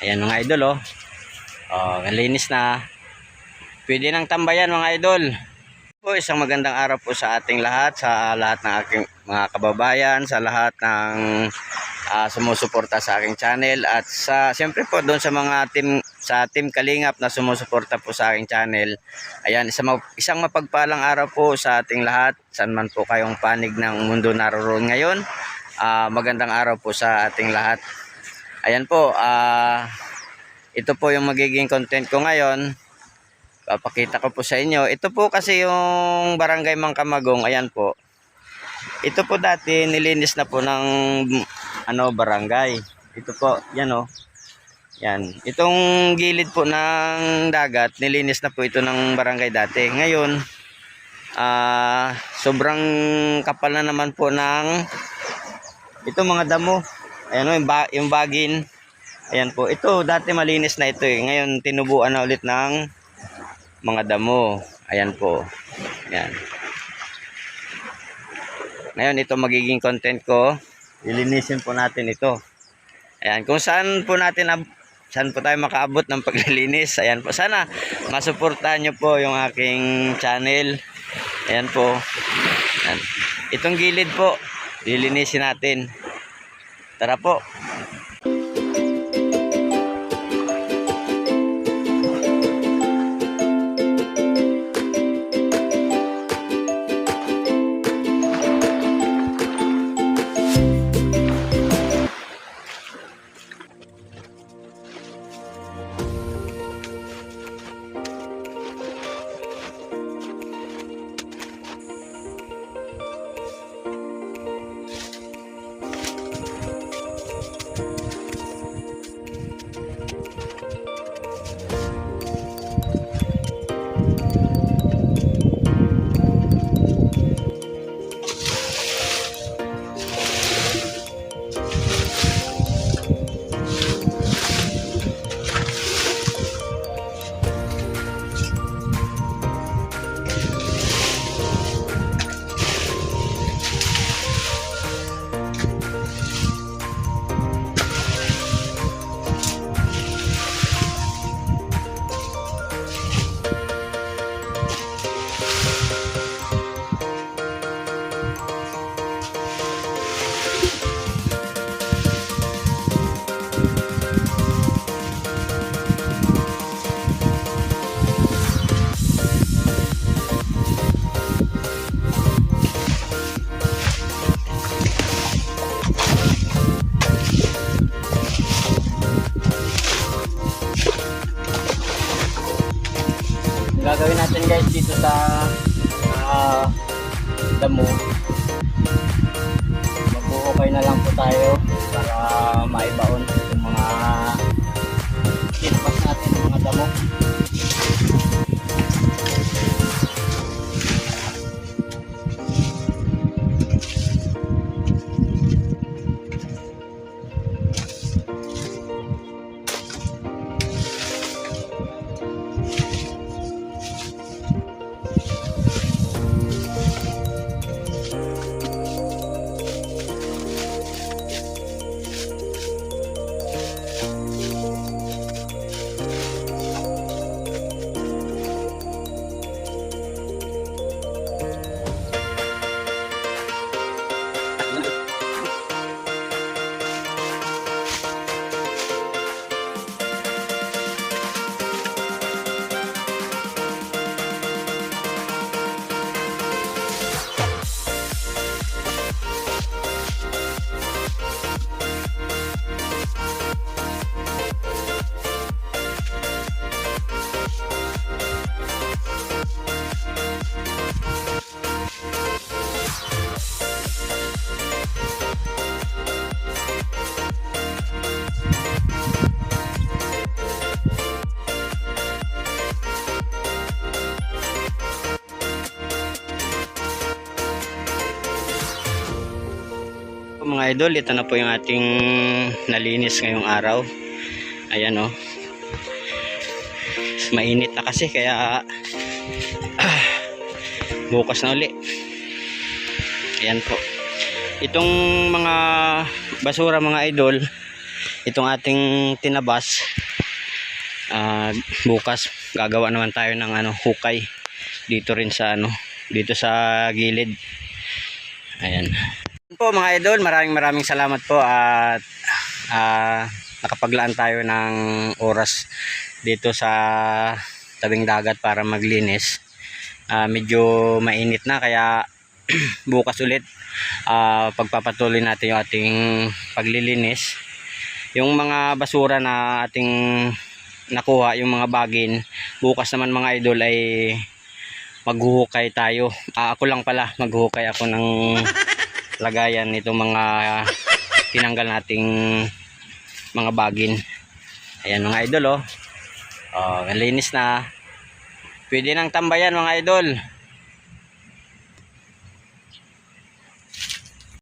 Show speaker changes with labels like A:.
A: Ayan mga idol oh. Oh, malinis na. Pwede nang tambayan mga idol. Po, isang magandang araw po sa ating lahat, sa lahat ng aking mga kababayan, sa lahat ng sumusuporta sa aking channel at sa siyempre po doon sa mga team Kalingap na sumusuporta po sa aking channel. Ayan, isang mapagpalang araw po sa ating lahat. Saan man po kayong panig ng mundo naroon ngayon. Magandang araw po sa ating lahat. Ayan po, ito po yung magiging content ko ngayon. Papakita ko po sa inyo. Ito po kasi yung Barangay Mangkamagong. Ayan po. Ito po dati nilinis na po ng barangay. Ito po, yan oh. Yan. Itong gilid po ng dagat, nilinis na po ito ng barangay dati. Ngayon, sobrang kapal na naman po ng ito mga damo. Ayan oh, yung bagin. Ayan po. Ito dati malinis na ito eh. Ngayon tinubuan na ulit ng mga damo. Ayan po. Ayan. Ngayon ito magiging content ko. Ilinisin po natin ito. Ayan, kung saan po tayo makaabot ng paglilinis. Ayan po. Sana masuportahan nyo po yung aking channel. Ayan po. Ayan. Itong gilid po, lilinisin natin. Tara po. Gagawin natin guys dito sa damo, mag-uukay na lang po tayo para maibaon yung mga tinpas natin yung mga damo. Mga idol, ito na po yung ating nalinis ngayong araw. Ayan oh. Mainit na kasi kaya bukas na uli. Ayan po. Itong mga basura mga idol, itong ating tinabas, bukas gagawa naman tayo ng hukay dito rin sa dito sa gilid. Ayan po mga idol, maraming salamat po at nakapaglaan tayo ng oras dito sa tabing dagat para maglinis. Medyo mainit na kaya bukas ulit pagpapatuloy natin yung ating paglilinis. Yung mga basura na ating nakuha, yung mga bagin, bukas naman mga idol ay maghuhukay tayo. Ako lang pala, maghuhukay ako ng lagayan nitong mga tinanggal nating mga bagin. Ayan mga idol, linis na, pwede nang tambayan mga idol.